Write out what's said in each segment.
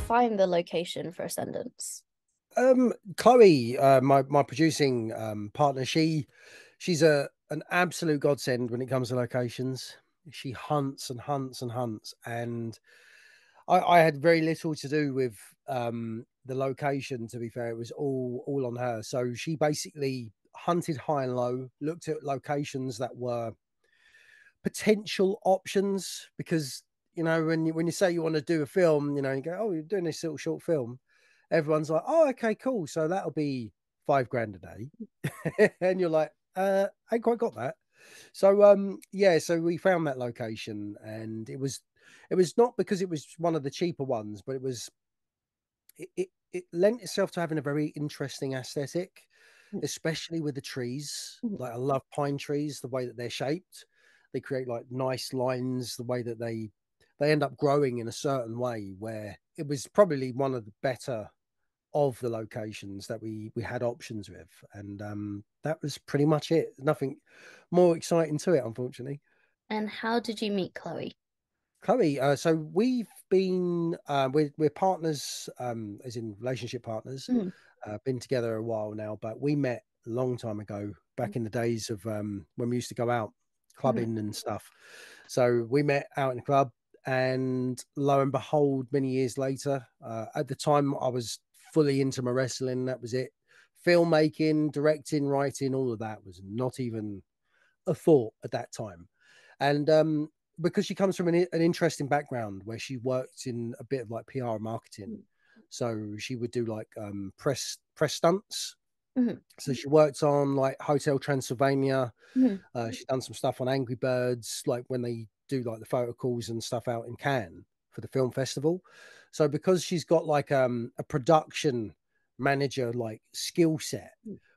find the location for Ascendants? Chloe, my producing partner, she's an absolute godsend when it comes to locations. She hunts and hunts and hunts, and I had very little to do with the location. To be fair, it was all on her. So she basically hunted high and low, looked at locations that were potential options because when you say you want to do a film, you go, oh, you're doing this little short film. Everyone's like, oh, okay, cool. So that'll be $5,000 a day, and you're like, I ain't quite got that. So yeah, so we found that location, and it was not because it was one of the cheaper ones, but it lent itself to having a very interesting aesthetic, especially with the trees. Mhm. Like I love pine trees, the way that they're shaped. They create like nice lines, the way that they end up growing in a certain way where it was probably one of the better of the locations that we had options with. And that was pretty much it. Nothing more exciting to it, unfortunately. And how did you meet Chloe? Chloe, so we've been we're partners, as in relationship partners. Mm. Been together a while now, but we met a long time ago, back in the days of when we used to go out Mhm. clubbing and stuff. So we met out in the club, and lo and behold, many years later, at the time I was fully into my wrestling. That was it. Filmmaking, directing, writing, all of that was not even a thought at that time. And because she comes from an interesting background where she worked in a bit of like PR and marketing, so she would do like press stunts. Mhm. So she worked on like Hotel Transylvania. Mhm. She's done some stuff on Angry Birds, like when they do like the photo calls and stuff out in Cannes for the film festival. So because she's got like a production manager like skill set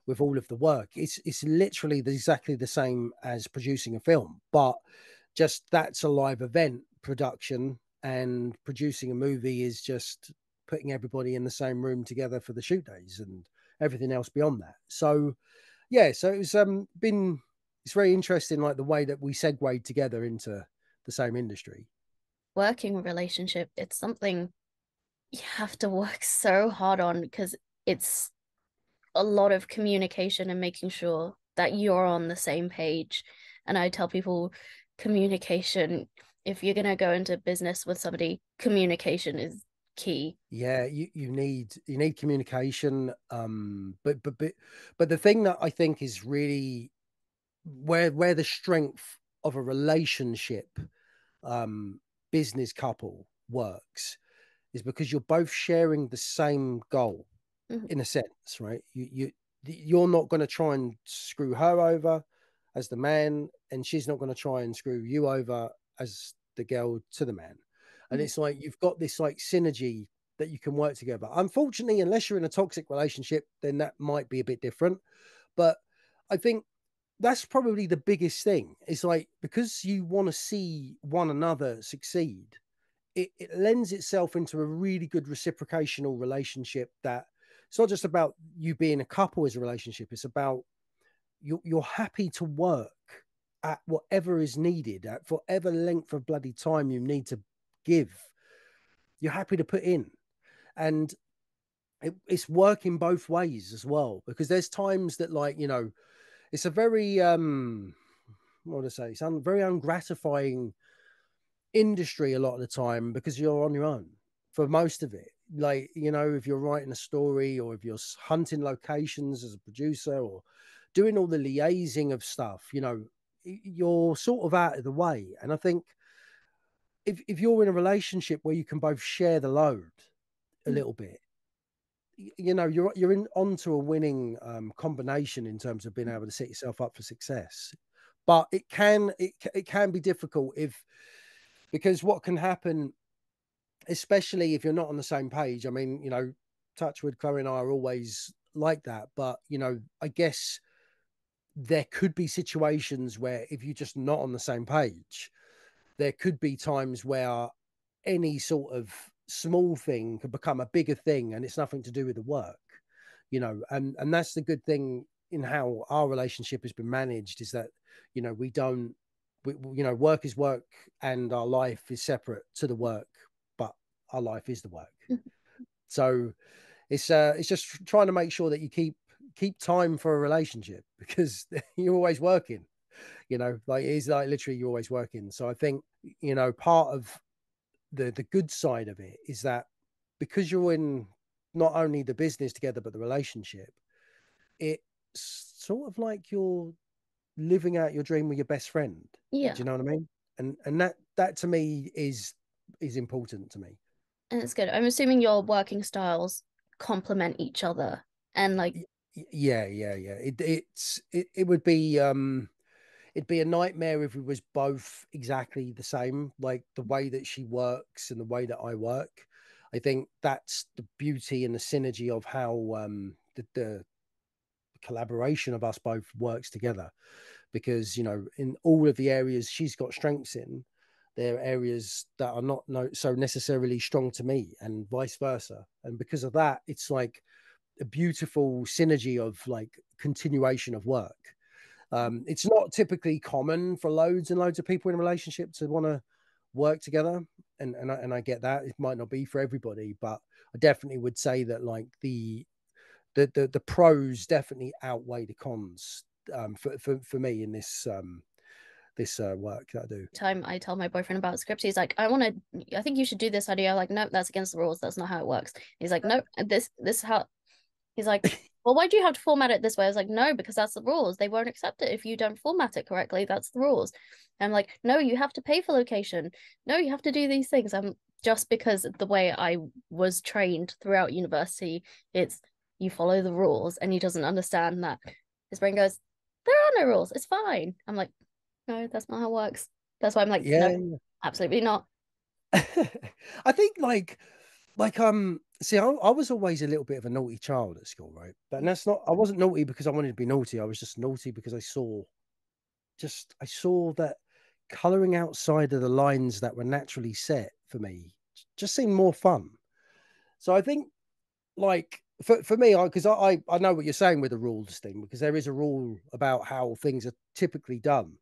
with all of the work, it's literally exactly the same as producing a film, but just that's a live event production, and producing a movie is just putting everybody in the same room together for the shoot days and everything else beyond that. So yeah, so it's very interesting, like the way that we segued together into the same industry. Working relationship, it's something you have to work so hard on because it's a lot of communication and making sure that you're on the same page. And I tell people communication, if you're going to go into business with somebody, communication is key. Yeah, you need communication. But the thing that I think is really where the strength of a relationship, um, business couple works is because you're both sharing the same goal Mhm. in a sense, right? You're not going to try and screw her over as the man, and she's not going to try and screw you over as the girl to the man. And Mhm. it's like you've got this like synergy that you can work together. Unfortunately, unless you're in a toxic relationship, then that might be a bit different. But I think that's probably the biggest thing. It's like because you want to see one another succeed, it lends itself into a really good reciprocational relationship that it's not just about you being a couple as a relationship. It's about you're happy to work at whatever is needed, at whatever length of bloody time you need to give. You're happy to put in. And it's working both ways as well, because there's times that like, it's a very, what would I say? It's very ungratifying industry a lot of the time because you're on your own for most of it. Like, if you're writing a story or if you're hunting locations as a producer or doing all the liaising of stuff, you're sort of out of the way. And I think if you're in a relationship where you can both share the load a Mhm. little bit, you're in onto a winning combination in terms of being able to set yourself up for success. But it can be difficult if because what can happen, especially if you're not on the same page. I mean, Touchwood, Chloe and I are always like that. But, I guess there could be situations where if you're just not on the same page, there could be times where any sort of small thing could become a bigger thing and it's nothing to do with the work, and that's the good thing in how our relationship has been managed is that, we don't, work is work and our life is separate to the work, but our life is the work. So it's just trying to make sure that you keep time for a relationship because you're always working. Like it's like literally you're always working. So I think part of the good side of it is that because you're in not only the business together but the relationship, it's sort of like you're living out your dream with your best friend. Do Yeah. you know what I mean? And that to me is important to me. And it's good. I'm assuming your working styles complement each other. And like, Yeah. It would be it'd be a nightmare if we was both exactly the same, like the way that she works and the way that I work. I think that's the beauty and the synergy of how the collaboration of us both works together. Because in all of the areas she's got strengths in, there are areas that are not so necessarily strong to me, and vice versa. And because of that, it's like a beautiful synergy of like continuation of work. It's not typically common for loads and loads of people in a relationship to want to work together, and I get that it might not be for everybody, but I definitely would say that like the pros definitely outweigh the cons for me in this work that I do. time I tell my boyfriend about scripts, he's like, I think you should do this idea. I'm like, nope, that's against the rules. That's not how it works. He's like, nope, this is how. He's like, well, why do you have to format it this way? I was like, no, because that's the rules. They won't accept it if you don't format it correctly. That's the rules. And I'm like, no, you have to pay for location. No, you have to do these things. I'm just because the way I was trained throughout university, it's you follow the rules, and he doesn't understand that. His brain goes, there are no rules. It's fine. I'm like, no, that's not how it works. That's why I'm like, no, Yeah. absolutely not. I think see, I was always a little bit of a naughty child at school, right? But that's not, I wasn't naughty because I wanted to be naughty. I was just naughty because I saw that coloring outside of the lines that were naturally set for me just seemed more fun. So I think like for me, because I know what you're saying with the rules thing, because there is a rule about how things are typically done.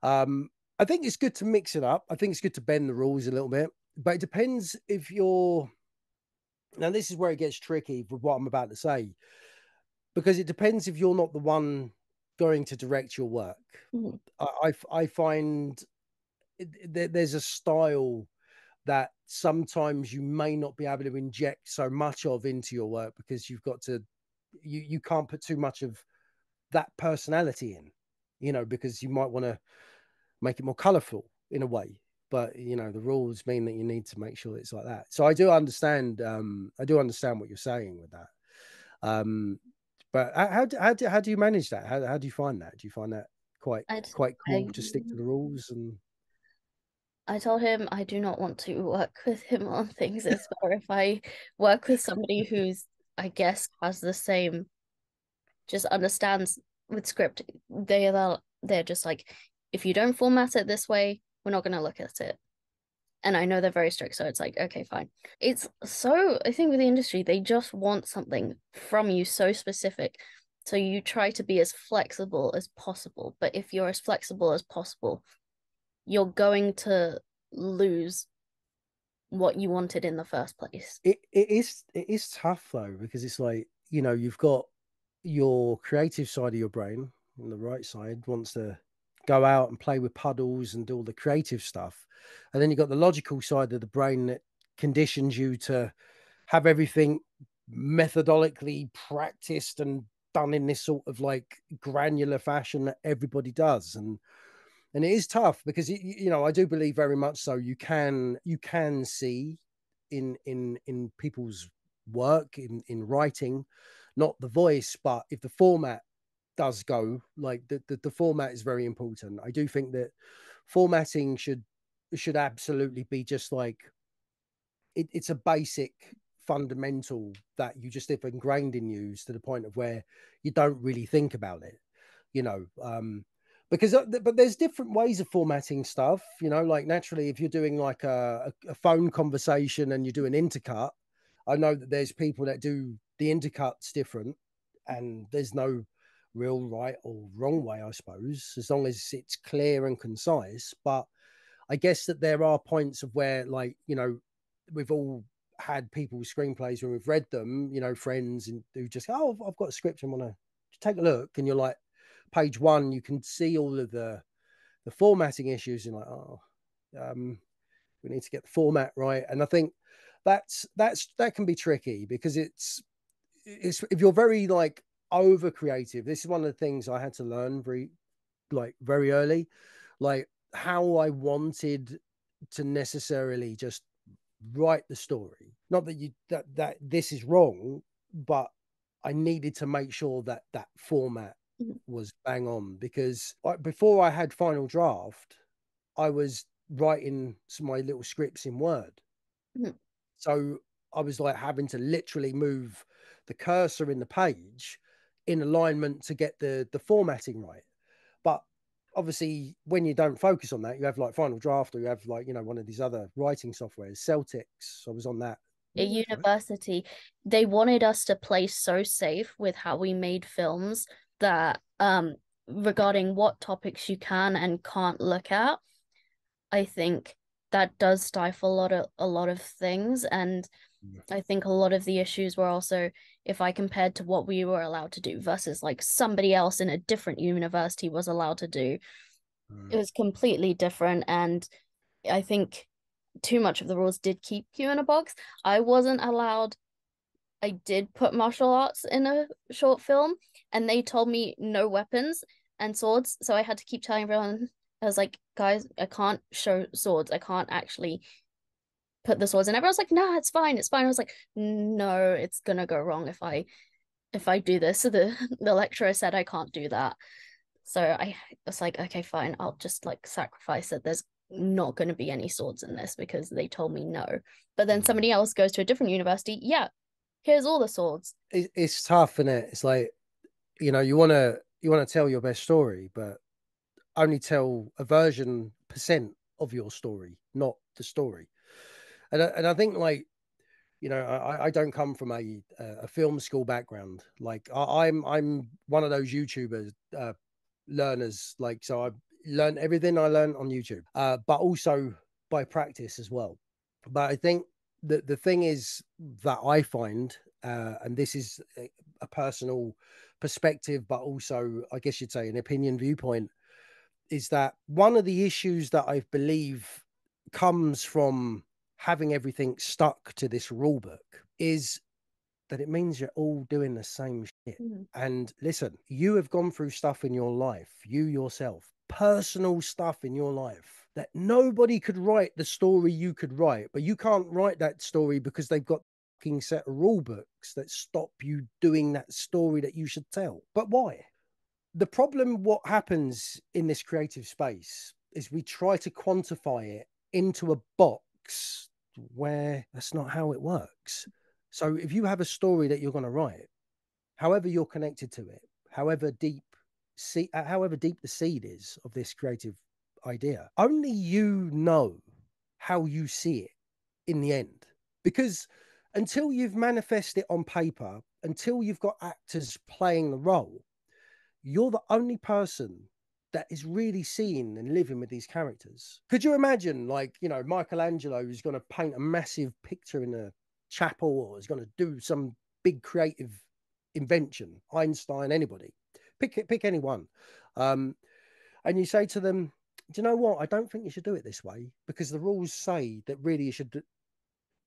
Um, I think it's good to mix it up. I think it's good to bend the rules a little bit, but it depends if you're. Now, this is where it gets tricky with what I'm about to say, because it depends if you're not the one going to direct your work. Mhm. I find there's a style that sometimes you may not be able to inject so much of into your work because you can't put too much of that personality in, because you might want to make it more colorful in a way. But the rules mean that you need to make sure it's like that. So I do understand what you're saying with that. Um, but how do you manage that? How do you find that? Do you find that quite I, quite I cool to stick to the rules? And I told him I do not want to work with him on things. It's better if I work with somebody who's, I guess, has the same, just understands with script. They're just like, if you don't format it this way, we're not going to look at it. And I know they're very strict, so it's like, okay, fine. It's so, I think with the industry, they just want something from you so specific. So you try to be as flexible as possible. But if you're as flexible as possible, you're going to lose what you wanted in the first place. it is tough though, because it's like, you've got your creative side of your brain, and the right side wants to go out and play with puddles and do all the creative stuff. And then you've got the logical side of the brain that conditions you to have everything methodically practiced and done in this sort of like granular fashion that everybody does. And it is tough because I do believe very much so you can see in people's work in writing, not the voice, but if the format does go, like the format is very important. I do think that formatting should absolutely be just like it's a basic fundamental that you just have ingrained in you to the point of where you don't really think about it, you know. Because but there's different ways of formatting stuff, like naturally if you're doing like a phone conversation and you do an intercut, I know that there's people that do the intercuts different, and there's no real right or wrong way, I suppose, as long as it's clear and concise. But I guess that there are points of where, like, we've all had people's screenplays when we've read them, you know, friends and who just, oh, I've got a script and want to take a look. And you're like, page one, you can see all of the formatting issues. And like, oh, we need to get the format right. And I think that can be tricky because it's if you're very like over creative. This is one of the things I had to learn very early, like how I wanted to necessarily just write the story. Not that that this is wrong, but I needed to make sure that that format Mhm. was bang on because before I had final draft, I was writing my little scripts in Word. Mhm. So I was like having to literally move the cursor in the page in alignment to get the formatting right. But obviously, when you don't focus on that, you have like Final Draft or you have like, you know, one of these other writing softwares, Celtics. I was on that. At What were they for? university, they wanted us to play so safe with how we made films that regarding what topics you can and can't look at, I think that does stifle a lot of things. And I think a lot of the issues were also, if I compared to what we were allowed to do versus like somebody else in a different university was allowed to do, it Mm. was completely different. And I think too much of the rules did keep you in a box. I wasn't allowed. I did put martial arts in a short film, and they told me no weapons and swords. So I had to keep telling everyone, I was like, guys, I can't show swords. I can't actually put the swords. And everyone's like, no, it's fine, it's fine. I was like, no, it's gonna go wrong if I do this. So the lecturer said I can't do that. So I was like, okay, fine, I'll just like sacrifice that there's not going to be any swords in this because they told me no. But then Mm. somebody else goes to a different university. Yeah, here's all the swords. It's tough, isn't it? It's like, you know, you want to tell your best story, but only tell a version% of your story, not the story. And I think like, you know, I don't come from a film school background. Like I'm one of those YouTubers learners. Like so, I learned everything I learned on YouTube, but also by practice as well. But I think that the thing is that I find, and this is a personal perspective, but also I guess you'd say an opinion viewpoint, is that one of the issues that I believe comes from having everything stuck to this rule book is that it means you're all doing the same shit. Mm. And listen, you have gone through stuff in your life, you yourself, personal stuff in your life that nobody could write the story you could write, but you can't write that story because they've got a set of rule books that stop you doing that story that you should tell. But why? The problem, what happens in this creative space is we try to quantify it into a box where that's not how it works. So if you have a story that you're going to write, however you're connected to it, however deep the seed is of this creative idea, only you know how you see it in the end. Because until you've manifested it on paper, until you've got actors playing the role, you're the only person that is really seeing and living with these characters. Could you imagine, like, you know, Michelangelo is going to paint a massive picture in a chapel or is going to do some big creative invention, Einstein, anybody, pick anyone. Um, and you say to them, do you know what? I don't think you should do it this way because the rules say that really you should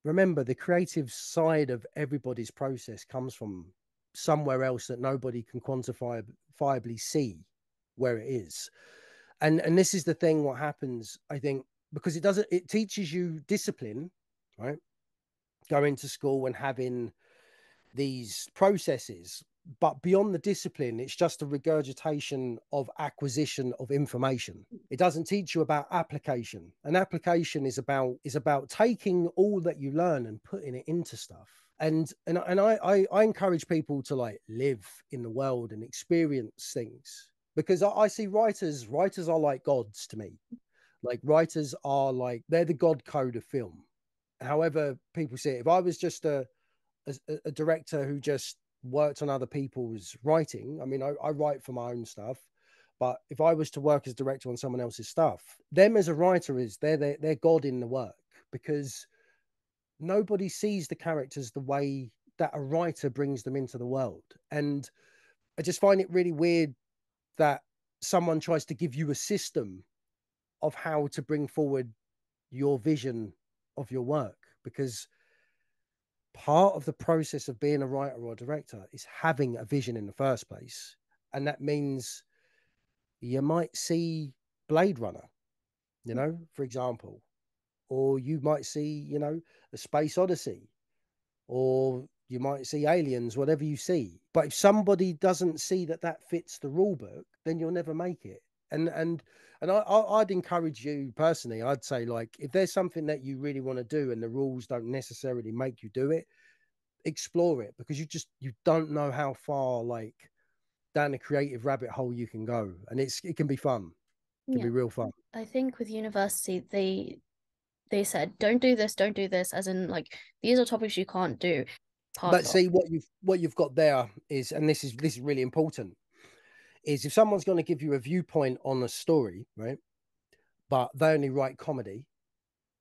remember the creative side of everybody's process comes from somewhere else that nobody can quantifiably see where it is. And this is the thing, what happens, I think, because it teaches you discipline, right? Going to school and having these processes, but beyond the discipline, it's just a regurgitation of acquisition of information. It doesn't teach you about application. And application is about taking all that you learn and putting it into stuff. And I encourage people to like live in the world and experience things because I see writers are like gods to me. Like writers are like they're the god code of film. However people see it. If I was just a director who just worked on other people's writing. I mean, I write for my own stuff, but if I was to work as a director on someone else's stuff, them as a writer is they're God in the work because nobody sees the characters the way that a writer brings them into the world. And I just find it really weird that someone tries to give you a system of how to bring forward your vision of your work, because part of the process of being a writer or a director is having a vision in the first place. And that means you might see Blade Runner, for example, or you might see, a Space Odyssey, or you might see Aliens, whatever you see. But if somebody doesn't see that that fits the rule book, then you'll never make it. And I'd encourage you personally. I'd say, like, if there's something that you really want to do and the rules don't necessarily make you do it, explore it, because you don't know how far, like, down the creative rabbit hole you can go, and it can be fun. It can Yeah. be real fun. I think with university they said don't do this, as in like these are topics you can't do. Pass But off. see, what you've got there is, and this is really important, is if someone's going to give you a viewpoint on a story, right? But they only write comedy,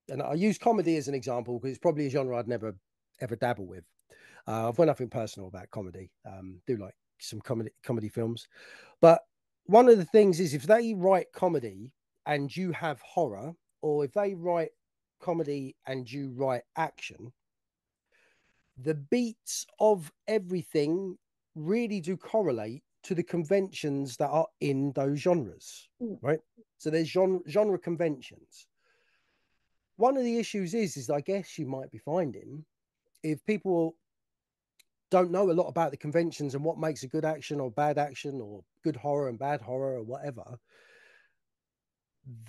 and I use comedy as an example because it's probably a genre I'd never ever dabble with. I've got nothing personal about comedy. Do like some comedy films, but one of the things is if they write comedy and you have horror, or if they write comedy and you write action, the beats of everything really do correlate to the conventions that are in those genres, Mm. right? So there's genre conventions. One of the issues is I guess you might be finding, if people don't know a lot about the conventions and what makes a good action or bad action, or good horror and bad horror or whatever,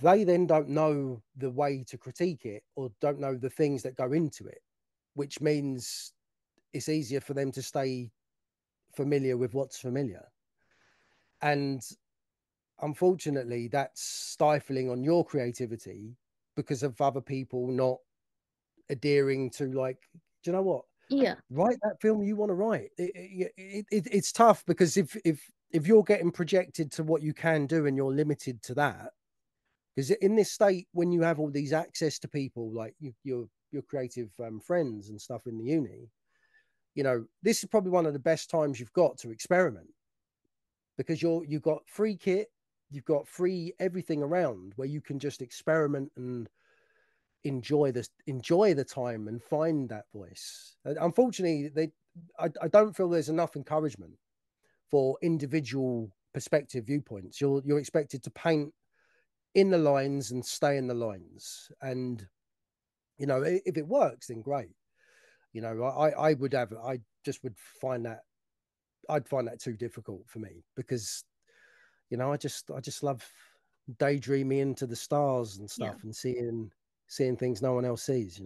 they then don't know the way to critique it or don't know the things that go into it, which means it's easier for them to stay familiar with what's familiar. And unfortunately, that's stifling on your creativity because of other people not adhering to, like, do you know what? Yeah. Write that film you want to write. It's tough because if you're getting projected to what you can do and you're limited to that, because in this state, when you have all these access to people like your creative friends and stuff in the uni, this is probably one of the best times you've got to experiment, because you've got free kit, you've got free everything around where you can just experiment and enjoy the time and find that voice. Unfortunately, I don't feel there's enough encouragement for individual perspective viewpoints. You're expected to paint in the lines and stay in the lines, and if it works, then great. I just would find that I'd find that too difficult for me, because I just love daydreaming into the stars and Yeah. stuff and seeing things no one else sees.